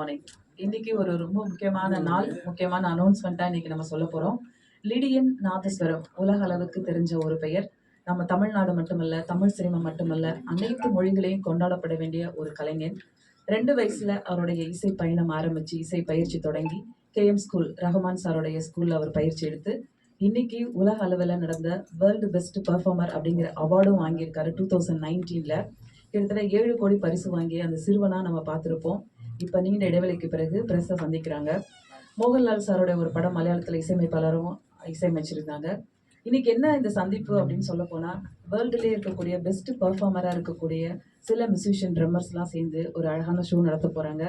Morning. இன்னைக்கு ஒரு ரொம்ப முக்கியமான நாள், முக்கியமான அனௌன்ஸ்மெண்ட்டா இன்னைக்கு நம்ம சொல்ல போறோம். லிடியன் நாதஸ்வரம் உலக அளவுக்கு தெரிஞ்ச ஒரு பெயர். நம்ம தமிழ்நாடு மட்டுமல்ல, தமிழ் சினிமா மட்டுமல்ல, அனைத்து மொழிகளையும் கொண்டாடப்பட வேண்டிய ஒரு கலைஞன். 2 வயசுல அவருடைய இசை பயணம் ஆரம்பிச்சு, இசை பயிற்சி தொடங்கி, கேஎம் ஸ்கூல் ரஹ்மான் சாருடைய ஸ்கூல்ல அவர் பயிற்சி எடுத்து, இன்னைக்கு உலக அளவுல நடந்த வேர்ல்டு பெஸ்ட் பெர்ஃபார்மர் அப்படிங்கிற அவார்டும் வாங்கியிருக்காரு 2019ல. கிட்டத்தட்ட 7 கோடி பரிசு வாங்கிய அந்த சிறுவனா நம்ம பார்த்திருப்போம். இப்ப நீண்ட இடைவெளிக்கு பிறகு பிரஸ்ஸ சந்திக்கிறாங்க. மோகன்லால் சாரோட ஒரு படம் மலையாளத்துல இசையமைப்பாளரும் இசையமைச்சிருந்தாங்க. இன்னைக்கு என்ன இந்த சந்திப்பு அப்படின்னு சொல்ல போனா, வேர்ல்டுலயே இருக்கக்கூடிய பெஸ்ட் பெர்ஃபார்மரா இருக்கக்கூடிய சில மியூசிஷியன் ட்ரம்மர்ஸ்லாம் சேர்ந்து ஒரு அழகான ஷோ நடத்த போறாங்க.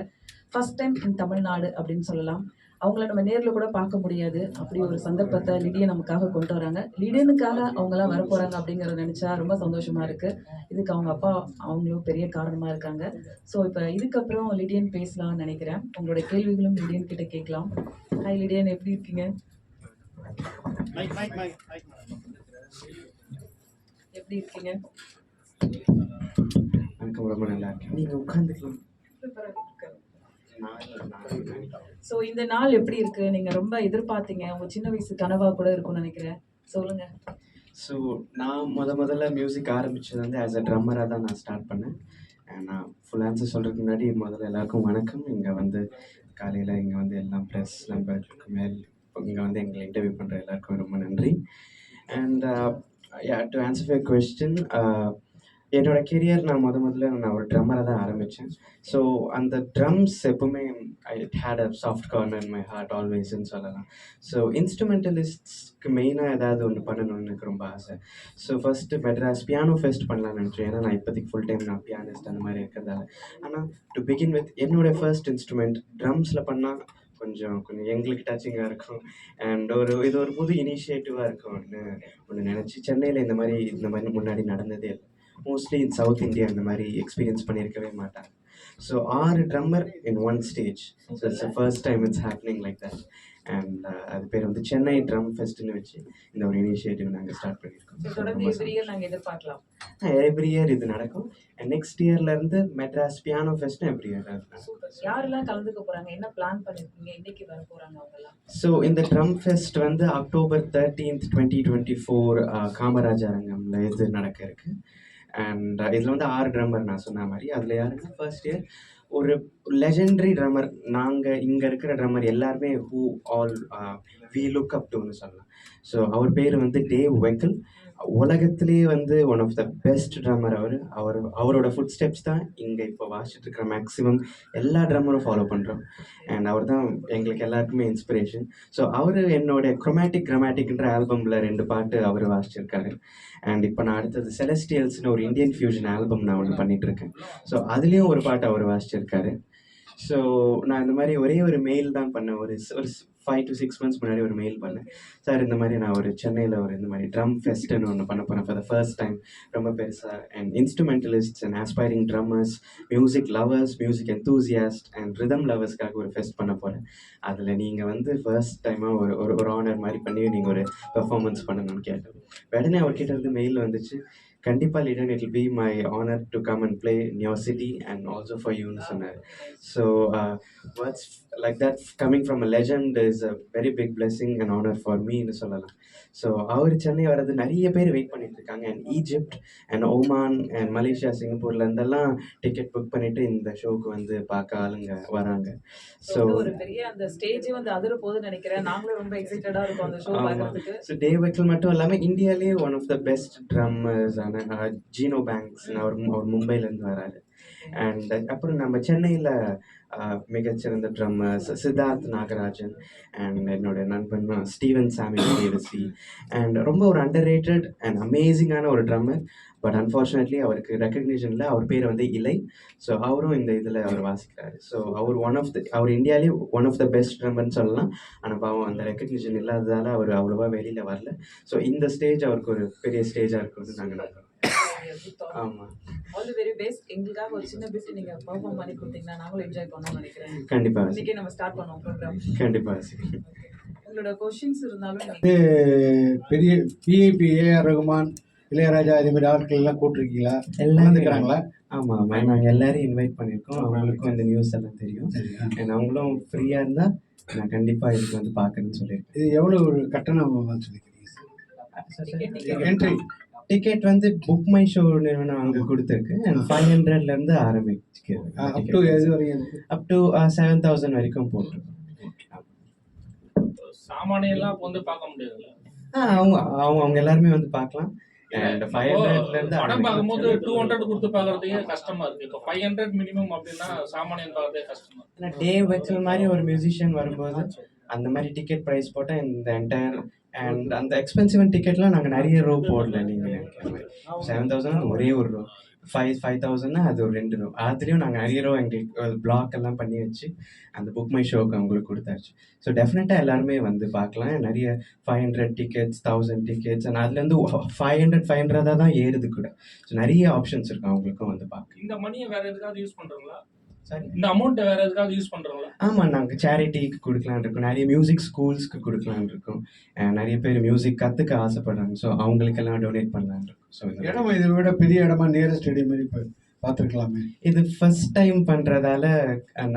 ஃபர்ஸ்ட் டைம் இன் தமிழ்நாடு அப்படின்னு சொல்லலாம். அவங்கள நம்ம நேர்ல கூட பார்க்க முடியாது. அப்படி ஒரு சந்தர்ப்பத்தை லிடியன் நமக்காக கொண்டு வராங்க. லிடியனுக்காக அவங்கலாம் வரப்போறாங்க அப்படிங்கிறத நினைச்சா ரொம்ப சந்தோஷமா இருக்கு. இதுக்கு அவங்க அப்பா அவங்களும் பெரிய காரணமா இருக்காங்க. ஸோ இப்போ இதுக்கப்புறம் லிடியன் பேசலாம்னு நினைக்கிறேன். உங்களுடைய கேள்விகளும் லிடியன் கிட்ட கேட்கலாம். ஹாய் லிடியன், எப்படி இருக்கீங்க? எப்படி இருக்கீங்க? ரொம்ப நல்லா இருக்கேன். நீங்க உட்காந்துக்கலாம். ஸோ இந்த நாள் எப்படி இருக்கு? நீங்க ரொம்ப எதிர்பார்த்தீங்க. உங்க சின்ன வயசு கனவா கூட இருக்கும்னு நினைக்கிறேன். சொல்லுங்க. ஸோ நான் முதல்ல மியூசிக் ஆரம்பிச்சது வந்து ஆஸ் அ ட்ரம்மராக தான் நான் ஸ்டார்ட் பண்ணேன். நான் ஃபுல் ஆன்சர் சொல்கிறதுக்கு முன்னாடி முதல்ல எல்லாருக்கும் வணக்கம். இங்கே வந்து காலையில் இங்கே வந்து எல்லா ப்ரெஸ் நண்பர்களுக்கு மேல் இங்கே வந்து எங்களை இன்டர்வியூ பண்ணுற எல்லாருக்கும் ரொம்ப நன்றி. And to answer your question, என்னோட கெரியர் நான் முதல்ல நான் ஒரு ட்ரம்மராக தான் ஆரம்பித்தேன். ஸோ அந்த ட்ரம்ஸ் எப்பவுமே it had a soft corner in my heart ஆல்வேஸ்ன்னு சொல்லலாம். ஸோ இன்ஸ்ட்ருமெண்டலிஸ்ட்க்கு மெயினாக ஏதாவது ஒன்று பண்ணணும்னு எனக்கு ரொம்ப ஆசை. So first Madras piano fest பண்ணலாம்னு நினச்சேன். ஏன்னா நான் இப்போதைக்கு ஃபுல் டைம் நான் பியானிஸ்ட் அந்த மாதிரி இருக்கிறதால. ஆனால் டு பிகின் வித் என்னோடய ஃபர்ஸ்ட் இன்ஸ்ட்ருமெண்ட் ட்ரம்ஸில் பண்ணால் கொஞ்சம் எங்களுக்கு டச்சிங்காக இருக்கும். அண்ட் இது ஒரு புது இனிஷியேட்டிவாக இருக்கும்னு ஒன்று நினச்சி சென்னையில் இந்த மாதிரி முன்னாடி நடந்ததே இல்லை. மோஸ்ட்லி இன் சவுத் இந்தியா இந்த மாதிரி எக்ஸ்பீரியன்ஸ் பண்ணியிருக்கவே மாட்டாங்க. So 6 drummer in one stage. So it's first time it's happening like that. And அது பேர் வந்து சென்னை ட்ரம் ஃபெஸ்ட்னு வச்சு இந்த ஒரு இனிஷியேட்டிவ் நாங்கள் ஸ்டார்ட் பண்ணியிருக்கோம். எவ்ரி இயர் இது நடக்கும். அண்ட் நெக்ஸ்ட் இயர்லேருந்து மெட்ராஸ் பியானோ ஃபெஸ்ட்டும் எவ்ரி இயர் யாரெல்லாம் கலந்துக்க போகிறாங்க? என்ன பிளான் பண்ணியிருக்கீங்க? இன்னைக்கு வர போகிறாங்க அவங்கலாம்? ஸோ இந்த ட்ரம் ஃபெஸ்ட் வந்து அக்டோபர் 13th 2024 காமராஜ் அரங்கம்ல இது நடக்க இருக்கு. அண்ட் இதில் வந்து 6 ட்ரம்மர் நான் சொன்ன மாதிரி. அதில் யாருன்னா ஃபர்ஸ்ட் இயர் ஒரு லெஜெண்டரி ட்ரம்மர். நாங்கள் இங்கே இருக்கிற ட்ரம்மர் எல்லாருமே who all we look up டுன்னு சொல்லலாம். ஸோ அவர் பேர் வந்து டேவ் வெக்கல். உலகத்திலேயே வந்து one of the best drummer அவரோட ஃபுட் ஸ்டெப்ஸ் தான் இங்கே இப்போ வாசிச்சுட்டு இருக்கிற மேக்ஸிமம் எல்லா ட்ரம்மரும் ஃபாலோ பண்ணுறோம். அண்ட் அவர் தான் எங்களுக்கு எல்லாருக்குமே இன்ஸ்பிரேஷன். ஸோ அவர் என்னோட குரோமேட்டிக் கிராமேட்டிக்ன்ற ஆல்பமில் 2 பாட்டு அவர் வாசிச்சிருக்காரு. அண்ட் இப்போ நான் அடுத்தது செலஸ்டியல்ஸ்னு ஒரு இந்தியன் ஃபியூஷன் ஆல்பம் நான் ஒன்று பண்ணிகிட்ருக்கேன். ஸோ அதுலேயும் ஒரு பாட்டு அவர் வாசிச்சிருக்காரு. ஸோ நான் இந்த மாதிரி ஒரே ஒரு மெயில் தான் பண்ணேன். ஒரு 5 to 6 months முன்னாடி ஒரு மெயில் பண்ணேன். சார் இந்த மாதிரி நான் ஒரு சென்னையில் இந்த மாதிரி ட்ரம் ஃபெஸ்ட்டுன்னு ஒன்று பண்ண போகிறேன் ஃபார் த ஃபர்ஸ்ட் டைம். ரொம்ப பெருசாக and instrumentalists and aspiring drummers, music lovers, music enthusiast and rhythm லவர்ஸ்க்காக ஒரு ஃபெஸ்ட் பண்ண போகிறேன். அதில் நீங்கள் வந்து ஃபர்ஸ்ட் டைமாக ஒரு ஆனர் மாதிரி பண்ணி நீங்கள் ஒரு பெர்ஃபார்மன்ஸ் பண்ணணும்னு கேட்டேன். உடனே அவர்கிட்ட இருந்து மெயில் வந்துச்சு, கண்டிப்பாக லிடன், it will be my honour to come and play in your city and also for யூன்னு சொன்னார். So words like that coming from a legend is a very big blessing and honour for மீன்னு சொல்லலாம். So அவர் சென்னை வர்றது நிறைய பேர் wait பண்ணிட்டு இருக்காங்க. And Egypt and Oman and Malaysia, சிங்கப்பூர்ல இருந்தெல்லாம் டிக்கெட் புக் பண்ணிட்டு இந்த ஷோக்கு வந்து பார்க்க ஆளுங்க வராங்க. ஸோ ஒரு பெரிய அந்த ஸ்டேஜ் வந்து அதிர போகுதுன்னு நினைக்கிறேன். நாங்களும் ரொம்ப எக்ஸைட்டடா இருக்கோம் அந்த ஷோ பார்க்கிறதுக்கு. ஸோ டேவ் வெக்கல் மட்டும் இல்லாமல் இந்தியாவிலேயே one of the best drummers Gino Banks அவர் மும்பைலேருந்து வராரு. அண்ட் அப்புறம் நம்ம சென்னையில் மிகச்சிறந்த ட்ரம்மர்ஸ் சித்தார்த் நாகராஜன் அண்ட் என்னுடைய நண்பன் ஸ்டீவன் சாமி தேவஸ்ரீ. அண்ட் ரொம்ப ஒரு அண்டர் ரேட்டட் அண்ட் அமேசிங்கான ஒரு ட்ரம்மர். பட் அன்ஃபார்ச்சுனேட்லி அவருக்கு ரெக்கக்னிஷனில் அவர் பேர் வந்து இலை. ஸோ அவரும் இந்த இதில் அவர் வாசிக்கிறாரு. ஸோ அவர் அவர் இந்தியாவிலே ஒன் ஆஃப் த பெஸ்ட் ட்ரம்மர்னு சொல்லலாம். ஆனால் பாவம் அந்த ரெக்கக்னிஷன் இல்லாததால் அவர் அவ்வளோவா வெளியில் வரல. ஸோ இந்த ஸ்டேஜ் அவருக்கு ஒரு பெரிய ஸ்டேஜாக இருக்கும்னு நாங்கள் நம்புறோம். ஆமாம், ஆல் தி வெரி பெஸ்ட். எங்களுக்காக ஒரு சின்ன பிட் நீங்க பெர்ஃபார்ம் பண்ணி கொடுத்தீங்கன்னா நாங்களும் என்ஜாய் பண்ணோம்னு நினைக்கிறேன். கண்டிப்பா இன்னைக்கு நம்ம ஸ்டார்ட் பண்ணுவோம் ப்ரோகிராம். கண்டிப்பா. உங்களோட क्वेश्चंस இருந்தாலும் பெரிய பிஐபி ஏஆர் ரகுமான் இளையராஜா இதே மாதிரி ஆட்கள் எல்லாம் கூப்பிட்டுருக்கீங்களா? எல்லாரும் வந்துக்கிறாங்களா? ஆமாம் ஆமாம், நாங்கள் எல்லாரையும் இன்வைட் பண்ணியிருக்கோம். அவங்களுக்கும் இந்த நியூஸ் எல்லாம் தெரியும். சரி. அண்ட் அவங்களும் ஃப்ரீயாக இருந்தால் நான் கண்டிப்பாக இதுக்கு வந்து பார்க்குறேன்னு சொல்லியிருக்கேன். இது எவ்வளோ ஒரு கட்டணம் சொல்லிக்கிறீங்க? என்ட்ரி டிக்கெட் வந்து புக் மை ஷோ நிறுவனம் அங்கே கொடுத்துருக்கு. அண்ட் 500லேருந்து அப் டு எது வரையும்? அப் டு 7,000 வரைக்கும் போட்டிருக்கோம். சாமானியெல்லாம் அப்போ வந்து பார்க்க முடியாதுல்ல. அவங்க அவங்க அவங்க எல்லாருமே வந்து பார்க்கலாம். அண்ட் இப்போ 500லேருந்து படம் பார்க்கும்போது 200 கொடுத்து பார்க்கறதுக்கே கஷ்டமா இருக்கு. இப்போ 500 மினிமம் அப்படின்னா சாமானியன் பார்க்கறதே கஷ்டமா இருக்கு. ஆனால் டே வெக்சல் மாதிரி ஒரு மியூசிஷியன் வரும்போது அந்த மாதிரி டிக்கெட் ப்ரைஸ் போட்டால் இந்த என்டையர் அண்ட் அந்த எக்ஸ்பென்சிவ் டிக்கெட்லாம் நாங்கள் நிறைய ரோ போடல. நீங்கள் நினைக்கிற மாதிரி 7,000 ஒரே ஒரு ரோ, 5,000 அது ஒரு 2 ரோ. அதுலேயும் நாங்கள் நிறைய ரோ எங்களுக்கு பிளாக் எல்லாம் பண்ணி வச்சு அந்த புக் மை ஷோக்கு அவங்களுக்கு கொடுத்தாச்சு. ஸோ டெஃபினட்டாக எல்லாருமே வந்து பார்க்கலாம். நிறைய 500 டிக்கெட்ஸ், 1000 டிக்கெட்ஸ், அண்ட் அதுலேருந்து 500 தான் ஏறுது கூட. ஸோ நிறைய ஆப்ஷன்ஸ் இருக்கும் அவங்களுக்கும் வந்து பார்க்க. இந்த மணியை வேற எதுக்காவது யூஸ் பண்றீங்களா? சரி, இந்த அமௌண்ட்டை வேற எதுக்காவது யூஸ் பண்றீங்களா? ஆமாம், நாங்கள் சேரிட்டிக்கு கொடுக்கலான்னு இருக்கோம். நிறைய மியூசிக் ஸ்கூல்ஸ்க்கு கொடுக்கலான்னு இருக்கோம். நிறைய பேர் மியூசிக் கற்றுக்க ஆசைப்படுறாங்க. ஸோ அவங்களுக்கெல்லாம் டொனேட் பண்ணலான்னு இருக்கோம். ஸோ இடம் இதை விட பெரிய இடமா நேரு ஸ்டேடியம் மாதிரி இப்போ பார்த்துருக்கலாமே. இது ஃபர்ஸ்ட் டைம் பண்ணுறதால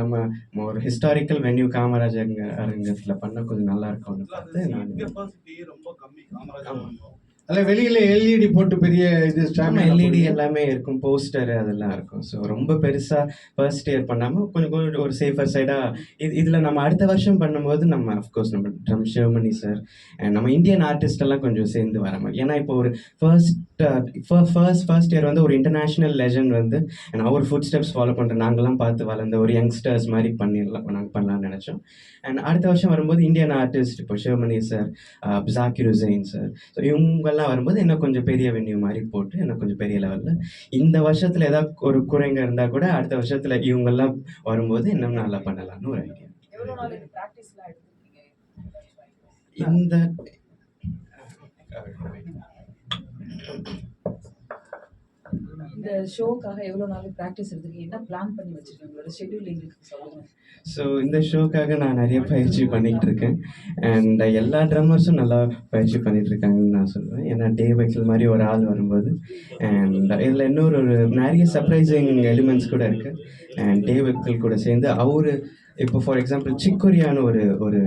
நம்ம ஒரு ஹிஸ்டாரிக்கல் வென்யூ காமராஜர் அரங்கத்தில் பண்ணால் கொஞ்சம் நல்லா இருக்கும்னு பார்த்து நான் அதில் வெளியில் எல்இடி போட்டு பெரிய இது எல்இடி எல்லாமே இருக்கும், போஸ்டர் அதெல்லாம் இருக்கும். ஸோ ரொம்ப பெருசாக ஃபர்ஸ்ட் இயர் பண்ணாமல் கொஞ்சம் கொஞ்சம் ஒரு சேஃபர் சைடாக இதில் நம்ம அடுத்த வருஷம் பண்ணும்போது நம்ம அஃப்கோர்ஸ் நம்ம ட்ரம் சிவமணி சார் அண்ட் நம்ம இந்தியன் ஆர்டிஸ்ட் எல்லாம் கொஞ்சம் சேர்ந்து வர மாதிரி. ஏன்னா இப்போ ஒரு ஃபர்ஸ்ட் இயர் வந்து ஒரு இன்டர்நேஷ்னல் லெஜண்ட் வந்து அவர் ஃபுட் ஸ்டெப்ஸ் ஃபாலோ பண்ணுற நாங்கள்லாம் பார்த்து வளர்ந்த ஒரு யங்ஸ்டர்ஸ் மாதிரி நாங்கள் பண்ணலாம்னு நினச்சோம். அண்ட் அடுத்த வருஷம் வரும்போது இந்தியன் ஆர்டிஸ்ட் இப்போ Sivamani sir, Zakir Hussain sir, so இவங்கெல்லாம் வரும்போது இன்னும் கொஞ்சம் பெரிய வென்யூ மாதிரி போட்டு இன்னும் கொஞ்சம் பெரிய லெவலில் இந்த வருஷத்தில் ஏதாவது ஒரு குறைங்க இருந்தால் கூட அடுத்த வருஷத்தில் இவங்கெல்லாம் வரும்போது இன்னும் நல்லா பண்ணலாம்னு ஒரு ஐடியா. இந்த இந்த ஷோக்காக எவ்வளோ நாள் ப்ராக்டிஸ் எடுத்துருக்கீங்க? என்ன பிளான் பண்ணி வச்சிருக்கீங்க? உங்களோட ஷெட்யூல் எங்களுக்கு சொல்லுங்க. ஸோ இந்த ஷோக்காக நான் நிறைய பயிற்சி பண்ணிகிட்டு இருக்கேன். அண்ட் எல்லா ட்ரம்மர்ஸும் நல்லா பயிற்சி பண்ணிகிட்டு இருக்காங்கன்னு நான் சொல்லுவேன். ஏன்னா டே வைக்கல் மாதிரி ஒரு ஆள் வரும்போது அண்ட் இதில் இன்னொரு நிறைய சர்ப்ரைசிங் எலிமெண்ட்ஸ் கூட இருக்குது. அண்ட் டே வைக்கல் கூட சேர்ந்து இப்போ ஃபார் எக்ஸாம்பிள் சிக்கோரியான்னு ஒரு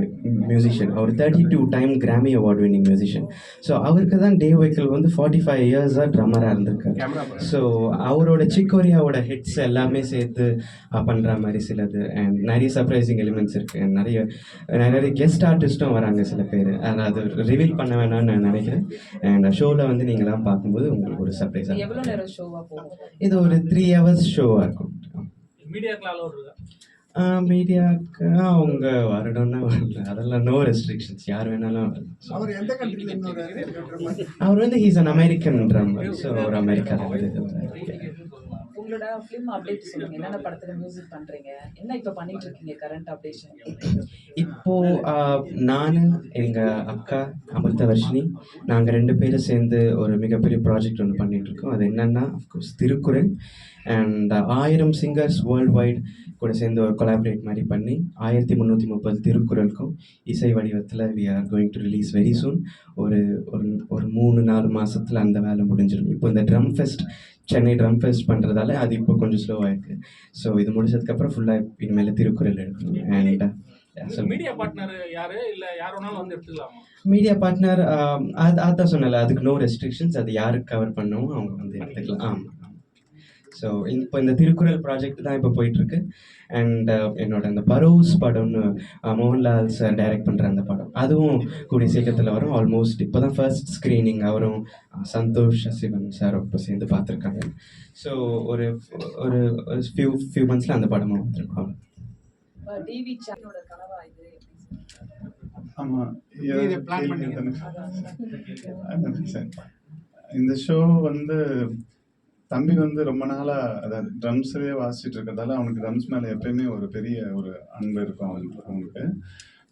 மியூசிஷியன், அவர் 32 டைம் கிராமி அவார்ட் வின்னிங் மியூசிஷியன். ஸோ அவருக்கு தான் டே வைக்கல் வந்து 45 இயர்ஸாக ட்ரம்மராக இருந்திருக்காரு. ஸோ அவரோட சிக்கோரியாவோட ஹிட்ஸ் எல்லாமே சேர்த்து பண்ணுற மாதிரி சிலது அண்ட் நிறைய சர்ப்ரைசிங் எலிமெண்ட்ஸ் இருக்குது. நிறைய கெஸ்ட் ஆர்டிஸ்ட்டும் வராங்க சில பேர். அது ரிவீல் பண்ண வேணாம்னு நான் நினைக்கிறேன். அண்ட் ஷோவில் வந்து நீங்களாம் பார்க்கும்போது உங்களுக்கு ஒரு சர்ப்ரைஸாக எவ்வளோ நேரம் ஷோவாக போகும்? இது ஒரு 3 hours ஷோவாக இருக்கும். மீடியாக்கெல்லாம் அலோட் இருக்கா? மீடியாவுக்கு அவங்க வரணும்னா வரல, அதெல்லாம் நோ ரெஸ்ட்ரிக்ஷன்ஸ், யார் வேணாலும் வரலாம். அவர் எந்த கண்ட்ரியில் அவர் வந்து he's an American drummer. So அவர் அமெரிக்காவில் இது உங்களோட ஃபிலிம் அப்டேட் சொல்லுங்க. என்னென்ன படத்துல மியூசிக் பண்றீங்க? என்ன இப்போ பண்ணிட்டு இருக்கீங்க கரண்ட் அப்டேஷன்? இப்போது நான் எங்கள் அக்கா அமிர்தவர்ஷினி நாங்கள் 2 பேரும் சேர்ந்து ஒரு மிகப்பெரிய ப்ராஜெக்ட் ஒன்று பண்ணிகிட்ருக்கோம். அது என்னென்னா of course Thirukkural and 1000 singers world wide கூட சேர்ந்து ஒரு கொலாபரேட் மாதிரி பண்ணி 1330 திருக்குறளுக்கும் இசை வடிவத்தில் we are going to release very soon. ஒரு 3-4 மாதத்தில் அந்த வேலை முடிஞ்சிடும். இப்போ இந்த drum fest, Chennai drum fest பண்ணுறதால அது இப்போ கொஞ்சம் ஸ்லோவாக இருக்குது. ஸோ இது முடிச்சதுக்கப்புறம் ஃபுல்லாக இனிமேல் திருக்குறள் எடுக்கணும். அண்ட் மீடியா பார்ட்னர் யாரு இல்ல யார் வேணாலும் வந்து எடுத்துக்கலாமா? மீடியா பார்ட்னர் அதான் சொன்னல, அதுக்கு நோ ரெஸ்ட்ரிக்ஷன்ஸ். அது யாருக்கு கவர் பண்ணவும் அவங்க வந்து எடுத்துக்கலாம். ஆமாம். ஸோ இப்போ இந்த திருக்குறள் ப்ராஜெக்ட் தான் இப்போ போயிட்டுருக்கு. அண்ட் என்னோட அந்த பரோஸ் படம்னு மோகன்லால் சார் டைரக்ட் பண்ணுற அந்த படம், அதுவும் கூடிய சீக்கிரத்தில் வரும். ஆல்மோஸ்ட் இப்போ தான் ஃபர்ஸ்ட் ஸ்க்ரீனிங் அவரும் சந்தோஷ் சிவன் சார் இப்போ சேர்ந்து பார்த்துருக்காங்க. ஸோ ஒரு ஒரு ஃபியூ மந்த்ஸில் அந்த படமும் வந்துடும். டிவி சேனலோட கனவா இது? ஆமாம், இதை பிளான் பண்ணீங்க? இந்த ஷோ வந்து தம்பி வந்து ரொம்ப நாளாக அதாவது ட்ரம்ஸ்லேயே வாசிச்சுட்டு இருக்கிறதால அவனுக்கு ட்ரம்ஸ் மேலே எப்பயுமே ஒரு பெரிய ஒரு அன்பு இருக்கும் அவனுக்கு.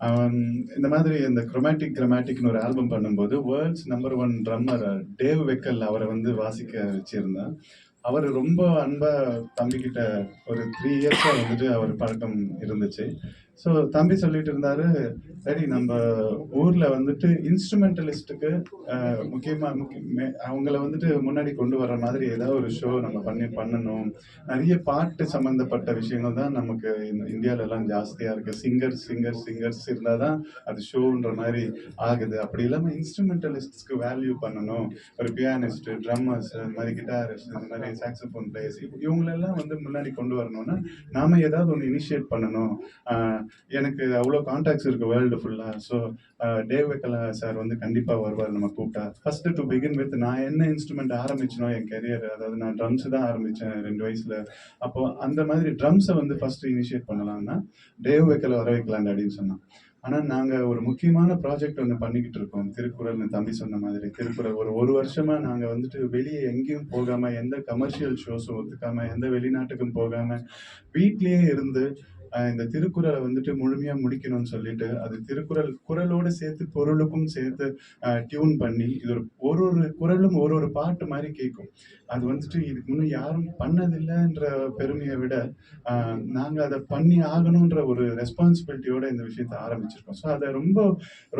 அவன் இந்த மாதிரி இந்த கிராமட்டிக்னு ஒரு ஆல்பம் பண்ணும்போது வேர்ல்ட்ஸ் நம்பர் 1 ட்ரம்மர் டேவ் வெக்கல் அவரை வந்து வாசிக்க வச்சுருந்தான். அவர் ரொம்ப அன்பாக தம்பிக்கிட்ட ஒரு 3 இயர்ஸாக வந்துட்டு அவர் பழக்கம் இருந்துச்சு. ஸோ தம்பி சொல்லிட்டு இருந்தாரு, சரி நம்ம ஊர்ல வந்துட்டு இன்ஸ்ட்ருமெண்டலிஸ்ட்டுக்கு அவங்கள வந்துட்டு முன்னாடி கொண்டு வர மாதிரி ஏதாவது ஒரு ஷோ நம்ம பண்ணணும். நிறைய பாட்டு சம்பந்தப்பட்ட விஷயங்கள் தான் நமக்கு இந்தியால எல்லாம் ஜாஸ்தியா இருக்கு. சிங்கர்ஸ் இருந்தாதான் அது ஷோன்ற மாதிரி ஆகுது. அப்படி இல்லாம இன்ஸ்ட்ருமெண்டலிஸ்ட்ஸ்க்கு வேல்யூ பண்ணணும். ஒரு பியானிஸ்ட், ட்ரம்மர்ஸ், இந்த மாதிரி கிட்டாரிஸ்ட், இந்த மாதிரி சாக்ஸோஃபோன் பிளேயர்ஸ் இவங்களெல்லாம் வந்து முன்னாடி கொண்டு வரணும்னா நாம ஏதாவது ஒன்று இனிஷியேட் பண்ணணும். எனக்கு அவ்வளோ கான்டாக்ட்ஸ் இருக்கு வேர்ல்டு ஃபுல்லா. ஸோ டேவ் வெக்கலா சார் வந்து கண்டிப்பா வருவார் நம்ம கூப்பிட்டா. ஃபர்ஸ்ட் டு பிகின் வித் நான் என்ன இன்ஸ்ட்ருமெண்ட் ஆரம்பிச்சனோ என் கெரியர், அதாவது நான் ட்ரம்ஸ் தான் ஆரம்பிச்சேன் 2 வயசுல. அப்போ அந்த மாதிரி ட்ரம்ஸை வந்து ஃபர்ஸ்ட் இனிஷியேட் பண்ணலாம்னா டேவ் வெக்கலை வர வைக்கலாம் அப்படின்னு சொன்னான். ஆனா நாங்க ஒரு முக்கியமான ப்ராஜெக்ட் ஒன்று பண்ணிக்கிட்டு இருக்கோம். திருக்குறள்னு தம்பி சொன்ன மாதிரி திருக்குறள் ஒரு வருஷமா நாங்க வந்துட்டு வெளியே எங்கேயும் போகாம, எந்த கமர்ஷியல் ஷோஸும் ஒத்துக்காம, எந்த வெளிநாட்டுக்கும் போகாம வீட்லயே இருந்து இந்த திருக்குறளை வந்துட்டு முழுமையா முடிக்கணும்னு சொல்லிட்டு அது திருக்குறள் குறளோடு சேர்த்து பொருளுக்கும் சேர்த்து டியூன் பண்ணி இது ஒரு குறளும் ஒரு பாட்டு மாதிரி கேட்கும். அது வந்துட்டு இதுக்கு முன்னே யாரும் பண்ணதில்லைன்ற பெருமையை விட நாங்க அதை பண்ணி ஆகணுன்ற ஒரு ரெஸ்பான்சிபிலிட்டியோட இந்த விஷயத்த ஆரம்பிச்சிருக்கோம். ஸோ அதை ரொம்ப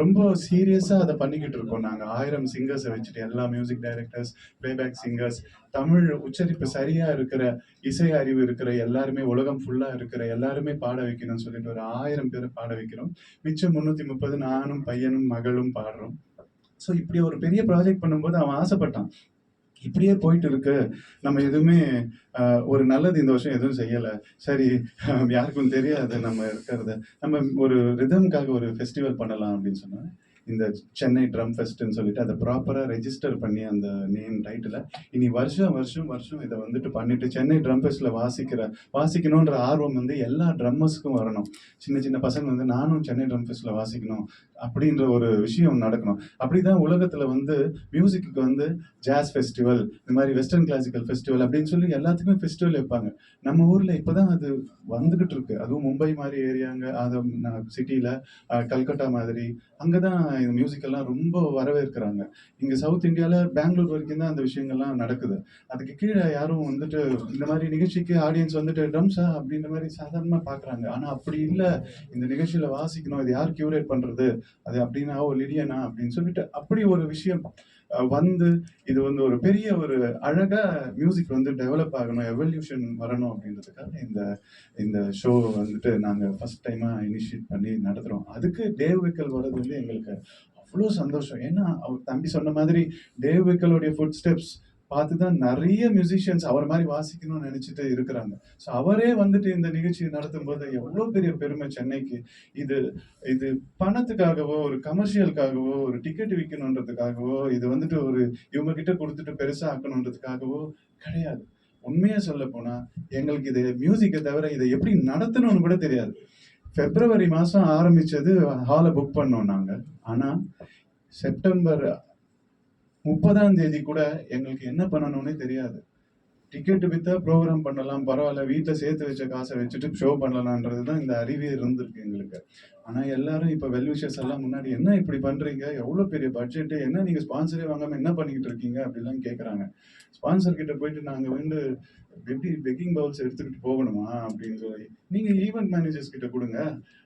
ரொம்ப சீரியஸா அதை பண்ணிக்கிட்டு இருக்கோம். நாங்க 1000 சிங்கர்ஸை வச்சுட்டு எல்லா music directors, playback singers, Tamil உச்சரிப்பு சரியா இருக்கிற, இசை அறிவு இருக்கிற எல்லாருமே, உலகம் ஃபுல்லா இருக்கிற எல்லாருமே பாட வைக்கணும்னு சொல்லிட்டு ஒரு 1000 பேரை பாட வைக்கிறோம். மிச்சம் 330 நானும் பையனும் மகளும் பாடுறோம். ஸோ இப்படி ஒரு பெரிய ப்ராஜெக்ட் பண்ணும்போது அவன் ஆசைப்பட்டான், இப்படியே போயிட்டு இருக்கு, நம்ம எதுவுமே ஒரு நல்லது இந்த வருஷம் எதுவும் செய்யலை, சரி யாருக்கும் தெரியாது நம்ம இருக்கிறத, நம்ம ஒரு ரிதம்காக ஒரு ஃபெஸ்டிவல் பண்ணலாம் அப்படின்னு சொன்னாங்க. இந்த சென்னை ட்ரம் ஃபெஸ்ட்னு சொல்லிட்டு அதை ப்ராப்பராக ரெஜிஸ்டர் பண்ணி அந்த நேம் டைட்டில் இனி வருஷம் இதை வந்துட்டு பண்ணிட்டு சென்னை ட்ரம் ஃபெஸ்ட்டில் வாசிக்கணுன்ற ஆர்வம் வந்து எல்லா ட்ரம்மர்ஸ்க்கும் வரணும். சின்ன பசங்க வந்து நானும் சென்னை ட்ரம் ஃபெஸ்ட்டில் வாசிக்கணும் அப்படின்ற ஒரு விஷயம் நடக்கணும். அப்படிதான் உலகத்தில் வந்து மியூசிக்கு வந்து ஜாஸ் ஃபெஸ்டிவல், இந்த மாதிரி வெஸ்டர்ன் கிளாசிக்கல் ஃபெஸ்டிவல் அப்படின்னு சொல்லி எல்லாத்துக்குமே ஃபெஸ்டிவல் வைப்பாங்க. நம்ம ஊரில் இப்போ தான் அது வந்துகிட்டு இருக்கு. அதுவும் மும்பை மாதிரி ஏரியாங்க, அது சிட்டியில், கல்கட்டா மாதிரி அங்கே தான் இந்த மியூசிக்கெல்லாம் ரொம்ப வரவேற்கிறாங்க. இங்கே சவுத் இந்தியாவில் பெங்களூர் வரைக்கும் தான் அந்த விஷயங்கள்லாம் நடக்குது. அதுக்கு கீழே யாரும் வந்துட்டு இந்த மாதிரி நிகழ்ச்சிக்கு ஆடியன்ஸ் வந்துட்டு ட்ரம்ஸா அப்படின்ற மாதிரி சாதாரணமாக பார்க்குறாங்க. ஆனால் அப்படி இல்லை, இந்த நிகழ்ச்சியில் வாசிக்கணும், இது யார் கியூரேட் பண்ணுறது, அது அப்படின்னா லிடியனா அப்படின்னு சொல்லிட்டு அப்படி ஒரு விஷயம் வந்து இது வந்து ஒரு பெரிய ஒரு அழகா மியூசிக் வந்து டெவலப் ஆகணும், எவல்யூஷன் வரணும் அப்படின்றதுக்காக இந்த ஷோ வந்துட்டு நாங்கள் ஃபர்ஸ்ட் டைமாக இனிஷியேட் பண்ணி நடத்துகிறோம். அதுக்கு டேவ் வெக்கல் வர்றது வந்து எங்களுக்கு அவ்வளோ சந்தோஷம். ஏன்னா அவர் தம்பி சொன்ன மாதிரி டேவ் வெக்கலுடைய ஃபுட் ஸ்டெப்ஸ் பார்த்து தான் நிறைய மியூசிஷியன்ஸ் அவர் மாதிரி வாசிக்கணும்னு நினைச்சிட்டு இருக்கிறாங்க. ஸோ அவரே வந்துட்டு இந்த நிகழ்ச்சியை நடத்தும் போது எவ்வளோ பெரிய பெருமை சென்னைக்கு. இது இது பணத்துக்காகவோ, ஒரு கமர்ஷியலுக்காகவோ, ஒரு டிக்கெட் விற்கணுன்றதுக்காகவோ, இது வந்துட்டு ஒரு இவங்க கிட்ட கொடுத்துட்டு பெருசா ஆக்கணுன்றதுக்காகவோ கிடையாது. உண்மையா சொல்ல போனா எங்களுக்கு இது மியூசிக்கை தவிர இதை எப்படி நடத்தணும்னு கூட தெரியாது. பிப்ரவரி மாசம் ஆரம்பிச்சது, ஹாலை புக் பண்ணோம் நாங்க. ஆனா செப்டம்பர் 30ஆம் தேதி கூட எங்களுக்கு என்ன பண்ணணும்னே தெரியாது. டிக்கெட்டு வித்தா ப்ரோக்ராம் பண்ணலாம், பரவாயில்ல, வீட்டில் சேர்த்து வச்ச காசை வச்சுட்டு ஷோ பண்ணலான்றது தான் இந்த அறிவே இருந்திருக்கு எங்களுக்கு. ஆனால் எல்லாரும் இப்போ வெல்விஷர்ஸ் எல்லாம் முன்னாடி என்ன இப்படி பண்ணுறீங்க, எவ்வளோ பெரிய பட்ஜெட்டு, என்ன நீங்கள் ஸ்பான்சரே வாங்காமல் என்ன பண்ணிக்கிட்டு இருக்கீங்க அப்படிலாம் கேட்குறாங்க. ஸ்பான்சர் கிட்ட போயிட்டு நாங்கள் வந்து எப்படி பெக்கிங் பவுல்ஸ் எடுத்துக்கிட்டு போகணுமா அப்படின்னு சொல்லி, நீங்கள் ஈவெண்ட் மேனேஜர்ஸ் கிட்ட கொடுங்க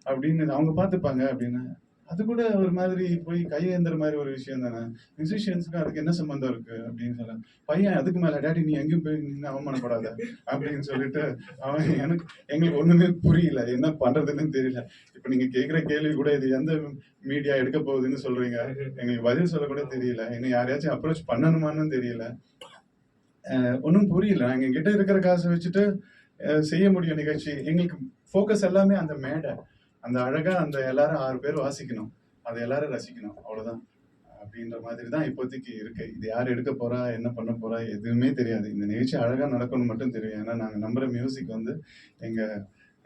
அப்படின்னு அவங்க பார்த்துப்பாங்க அப்படின்னு. அது கூட ஒரு மாதிரி போய் கையேந்திர மாதிரி ஒரு விஷயம் தானே. மியூசிஷியன்ஸுக்கு அதுக்கு என்ன சம்மந்தம் இருக்கு அப்படின்னு சொல்ல, பையன் அதுக்கு மேல டேடி நீ எங்கேயும் போய் நின்று அவமானப்படாத அப்படின்னு சொல்லிட்டு அவன் எங்களுக்கு ஒண்ணுமே புரியல, என்ன பண்றதுன்னு தெரியல. இப்ப நீங்க கேட்குற கேள்வி கூட இது எந்த மீடியா எடுக்க போகுதுன்னு சொல்றீங்க, எங்களுக்கு பதில் சொல்ல கூட தெரியல, இன்னும் யாரையாச்சும் அப்ரோச் பண்ணணுமான்னு தெரியல, ஒன்றும் புரியல. எங்க கிட்ட இருக்கிற காசை வச்சுட்டு செய்ய முடியும் நிகழ்ச்சி. எங்களுக்கு ஃபோக்கஸ் எல்லாமே அந்த மேடை, அந்த அழகா அந்த எல்லாரும் 6 பேர் வாசிக்கணும், அதை எல்லாரும் ரசிக்கணும், அவ்வளவுதான் அப்படின்ற மாதிரி தான் இப்போதைக்கு இருக்கு. இது யார் எடுக்க போறா, என்ன பண்ண போறா எதுவுமே தெரியாது. இந்த நிகழ்ச்சி அழகா நடக்கணும்னு மட்டும் தெரியும். ஏன்னா நாங்க நம்புற மியூசிக் வந்து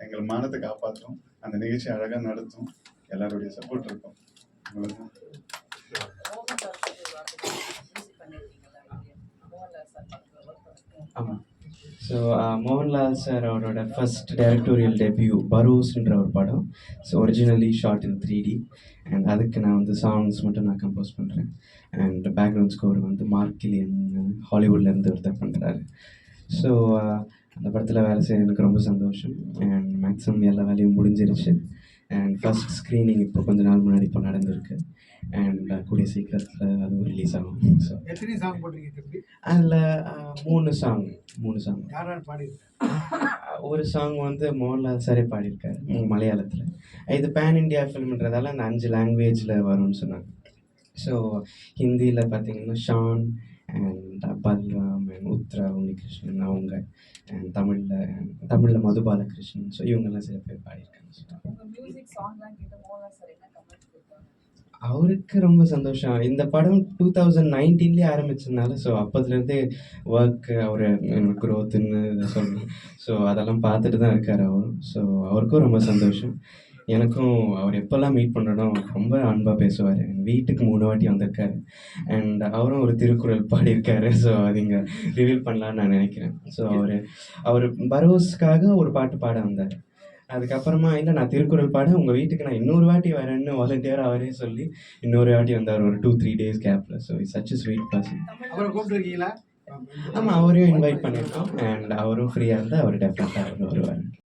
எங்களை மானத்தை காப்பாற்றும், அந்த நிகழ்ச்சி அழகா நடத்தும், எல்லாருடைய சப்போர்ட் இருக்கும், அவ்வளவுதான். ஆமாம். ஸோ மோகன்லால் சார் அவரோட ஃபர்ஸ்ட் டைரக்டோரியல் டெபியூ பரோஸ்ன்ற ஒரு படம். So originally shot in 3D, and அதுக்கு நான் வந்து சாங்ஸ் மட்டும் நான் கம்போஸ் பண்ணுறேன். அண்ட் பேக்ரவுண்ட் ஸ்கோர் வந்து மார்க் கிலியன் ஹாலிவுட்லேருந்து ஒருத்தர் பண்ணுறாரு. ஸோ அந்த படத்தில் வேலை செய்ய எனக்கு ரொம்ப சந்தோஷம். அண்ட் மேக்ஸிமம் எல்லா வேலையும் முடிஞ்சிருச்சு. அண்ட் ஃபர்ஸ்ட் ஸ்க்ரீனிங் இப்போ கொஞ்ச நாள் முன்னாடி இப்போ நடந்திருக்கு. அண்ட் கூடிய சீக்கிரத்தில் அதுவும் ரிலீஸ் ஆகும். ஸோ எத்தனை சாங் போட்டிருக்கீங்க தம்பி? அதில் 3 சாங் யார் யார் பாடியிருக்காங்க? ஒரு சாங் வந்து மோகன்லால் சாரே பாடியிருக்காரு மலையாளத்தில். இது பேன் இண்டியா ஃபிலிம்ன்றதால அந்த 5 லாங்குவேஜில் வரும்னு சொன்னாங்க. ஸோ ஹிந்தியில் பார்த்தீங்கன்னா ஷான் அண்ட் பல்ராம் அண்ட் உத்ரா உன்னிகிருஷ்ணன் அவங்க, அண்ட் தமிழில் மது பாலகிருஷ்ணன். ஸோ இவங்கெல்லாம் சில பேர் பாடியிருக்காங்க. உங்க மியூசிக் சாங்லாம் கேட்டு மோகன்லால் சார் என்ன கமெண்ட் கொடுத்தாங்க? அவருக்கு ரொம்ப சந்தோஷம். இந்த படம் 2019 ஆரம்பிச்சதுனால, ஸோ அப்போதுலேருந்தே ஒர்க் அவர் க்ரோத்துன்னு இதை சொல்லணும். ஸோ அதெல்லாம் பார்த்துட்டு தான் இருக்கார் அவரும். ஸோ அவருக்கும் ரொம்ப சந்தோஷம். எனக்கும் அவர் எப்போல்லாம் மீட் பண்ணுறனோ ரொம்ப அன்பாக பேசுவார். எங்கள் வீட்டுக்கு 3 வாட்டி வந்திருக்காரு. அண்ட் அவரும் ஒரு திருக்குறள் பாடியிருக்காரு. ஸோ அது இங்கே ரிவீல் பண்ணலான்னு நான் நினைக்கிறேன். ஸோ அவர் பரோஸ்க்காக ஒரு பாட்டு பாட வந்தார். அதுக்கப்புறமா இல்லை நான் திருக்குறள் பாட உங்கள் வீட்டுக்கு நான் இன்னொரு வாட்டி வரேன்னு வாலண்டியராக அவரே சொல்லி இன்னொரு வாட்டி வந்தார் ஒரு 2-3 days கேப்பில். So it's such sweet person. அவரை கூப்பிட்டுருக்கீங்களா? ஆமாம், அவரையும் இன்வைட் பண்ணியிருக்கோம். அண்ட் அவரும் ஃப்ரீயாக இருந்தால் அவர் டெஃபினட்டாக வருவார்.